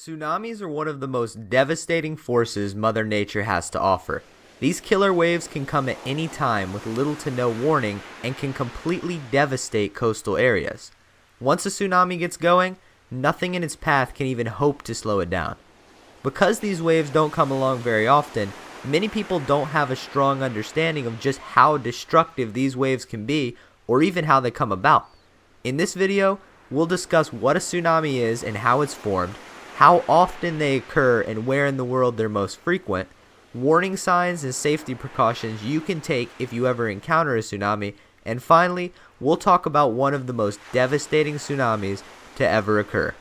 Tsunamis are one of the most devastating forces Mother Nature has to offer. These killer waves can come at any time with little to no warning and can completely devastate coastal areas. Once a tsunami gets going, nothing in its path can even hope to slow it down. Because these waves don't come along very often, many people don't have a strong understanding of just how destructive these waves can be or even how they come about. In this video, we'll discuss what a tsunami is and how it's formed, how often they occur and where in the world they're most frequent, warning signs and safety precautions you can take if you ever encounter a tsunami, and finally, we'll talk about one of the most devastating tsunamis to ever occur.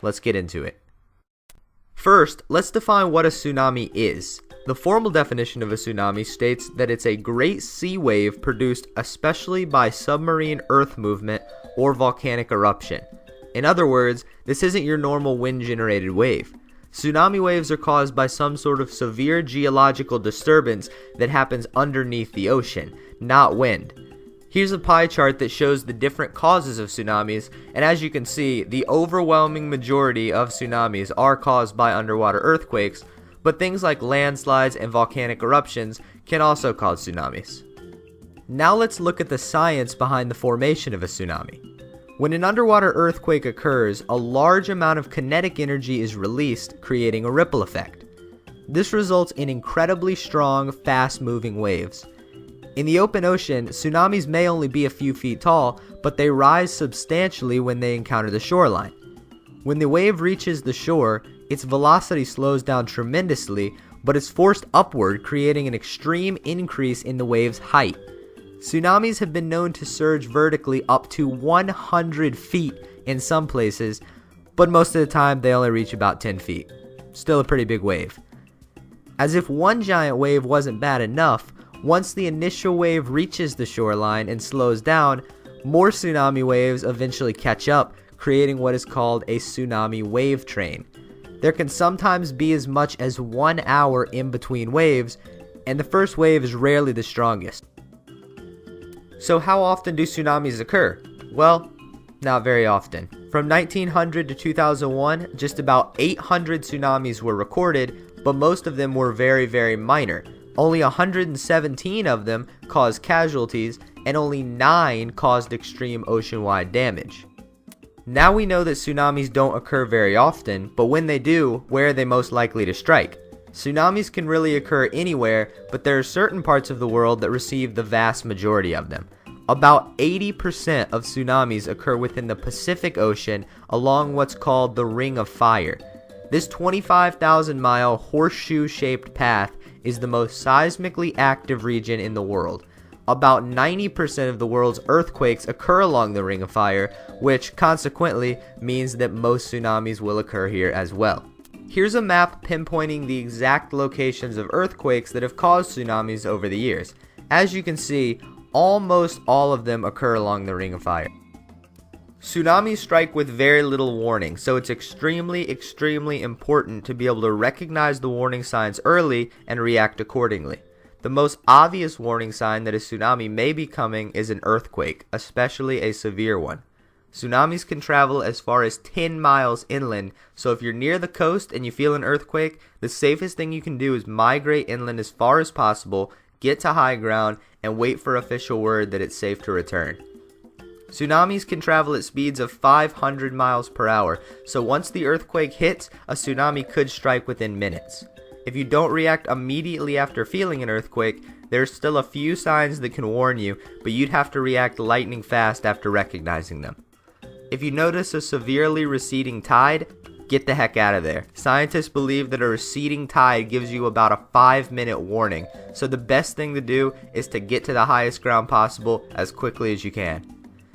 Let's get into it. First, let's define what a tsunami is. The formal definition of a tsunami states that it's a great sea wave produced especially by submarine earth movement or volcanic eruption. In other words, this isn't your normal wind-generated wave. Tsunami waves are caused by some sort of severe geological disturbance that happens underneath the ocean, not wind. Here's a pie chart that shows the different causes of tsunamis, and as you can see, the overwhelming majority of tsunamis are caused by underwater earthquakes, but things like landslides and volcanic eruptions can also cause tsunamis. Now let's look at the science behind the formation of a tsunami. When an underwater earthquake occurs, a large amount of kinetic energy is released, creating a ripple effect. This results in incredibly strong, fast-moving waves. In the open ocean, tsunamis may only be a few feet tall, but they rise substantially when they encounter the shoreline. When the wave reaches the shore, its velocity slows down tremendously, but is forced upward, creating an extreme increase in the wave's height. Tsunamis have been known to surge vertically up to 100 feet in some places, but most of the time they only reach about 10 feet. Still a pretty big wave. As if one giant wave wasn't bad enough, once the initial wave reaches the shoreline and slows down, more tsunami waves eventually catch up, creating what is called a tsunami wave train. There can sometimes be as much as 1 hour in between waves, and the first wave is rarely the strongest. So how often do tsunamis occur? Well, not very often. From 1900 to 2001, just about 800 tsunamis were recorded, but most of them were very, very minor. Only 117 of them caused casualties, and only 9 caused extreme ocean-wide damage. Now we know that tsunamis don't occur very often, but when they do, where are they most likely to strike? Tsunamis can really occur anywhere, but there are certain parts of the world that receive the vast majority of them. About 80% of tsunamis occur within the Pacific Ocean along what's called the Ring of Fire. This 25,000-mile horseshoe-shaped path is the most seismically active region in the world. About 90% of the world's earthquakes occur along the Ring of Fire, which consequently means that most tsunamis will occur here as well. Here's a map pinpointing the exact locations of earthquakes that have caused tsunamis over the years. As you can see, almost all of them occur along the Ring of Fire. Tsunamis strike with very little warning, so it's extremely important to be able to recognize the warning signs early and react accordingly. The most obvious warning sign that a tsunami may be coming is an earthquake, especially a severe one. Tsunamis can travel as far as 10 miles inland, so if you're near the coast and you feel an earthquake, the safest thing you can do is migrate inland as far as possible, get to high ground, and wait for official word that it's safe to return. Tsunamis can travel at speeds of 500 miles per hour, so once the earthquake hits, a tsunami could strike within minutes. If you don't react immediately after feeling an earthquake, there's still a few signs that can warn you, but you'd have to react lightning fast after recognizing them. If you notice a severely receding tide, get the heck out of there. Scientists believe that a receding tide gives you about a 5-minute warning, so the best thing to do is to get to the highest ground possible as quickly as you can.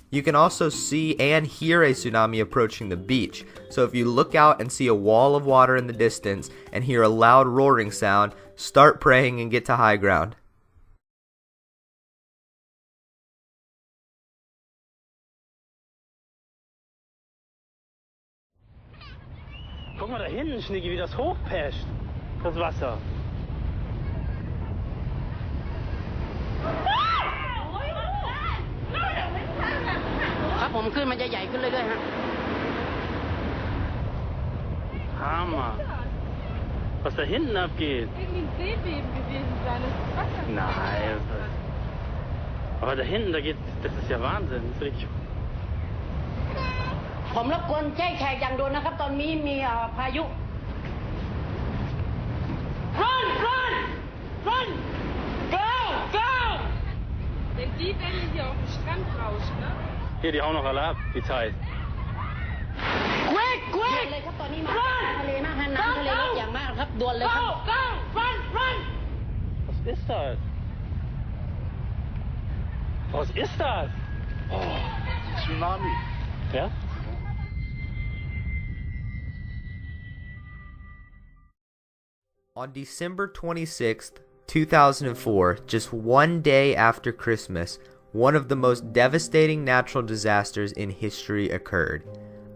You can also see and hear a tsunami approaching the beach, so if you look out and see a wall of water in the distance and hear a loud roaring sound, start praying and get to high ground. Guck mal da hinten, Schnicki, wie das hochpescht, das Wasser. ครับผมขึ้นมันจะใหญ่ขึ้นเรื่อยๆฮะ Hammer. Was da hinten abgeht. Irgendwie ein Seebeben gewesen sein, das ist Wasser. Nein. Aber da hinten, da geht, das ist ja Wahnsinn. Das ist richtig. ผมรบกวนแจ้งแขกอย่างด่วนนะครับตอนนี้มีพายุ Run run run go go Denn die werden hier auf den Strand rauschen, ne? Hier, die hauen noch alle ab, die Zeit. quick quick เลยครับตอนนี้มาทะเลมากฮะน้ำทะเลลดอย่างมากครับด่วนเลยครับ go run run Was ist das? Was ist das? Oh, Tsunami. ja? On December 26th, 2004, just one day after Christmas, one of the most devastating natural disasters in history occurred.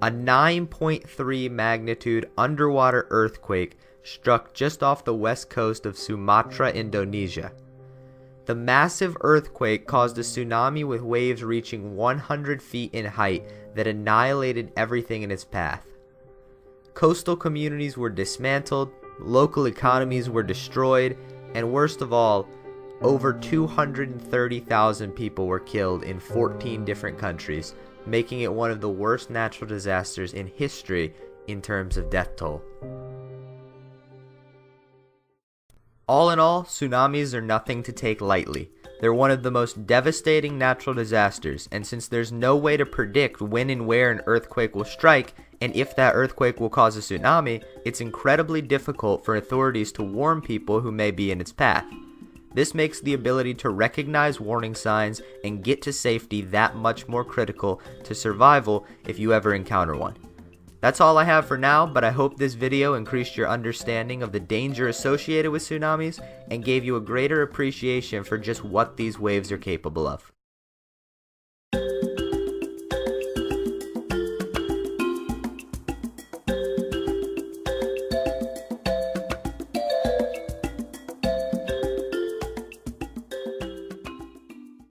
A 9.3 magnitude underwater earthquake struck just off the west coast of Sumatra, Indonesia. The massive earthquake caused a tsunami with waves reaching 100 feet in height that annihilated everything in its path. Coastal communities were dismantled, local economies were destroyed, and worst of all, over 230,000 people were killed in 14 different countries, making it one of the worst natural disasters in history in terms of death toll. All in all, tsunamis are nothing to take lightly. They're one of the most devastating natural disasters, and since there's no way to predict when and where an earthquake will strike, and if that earthquake will cause a tsunami, it's incredibly difficult for authorities to warn people who may be in its path. This makes the ability to recognize warning signs and get to safety that much more critical to survival if you ever encounter one. That's all I have for now, but I hope this video increased your understanding of the danger associated with tsunamis and gave you a greater appreciation for just what these waves are capable of.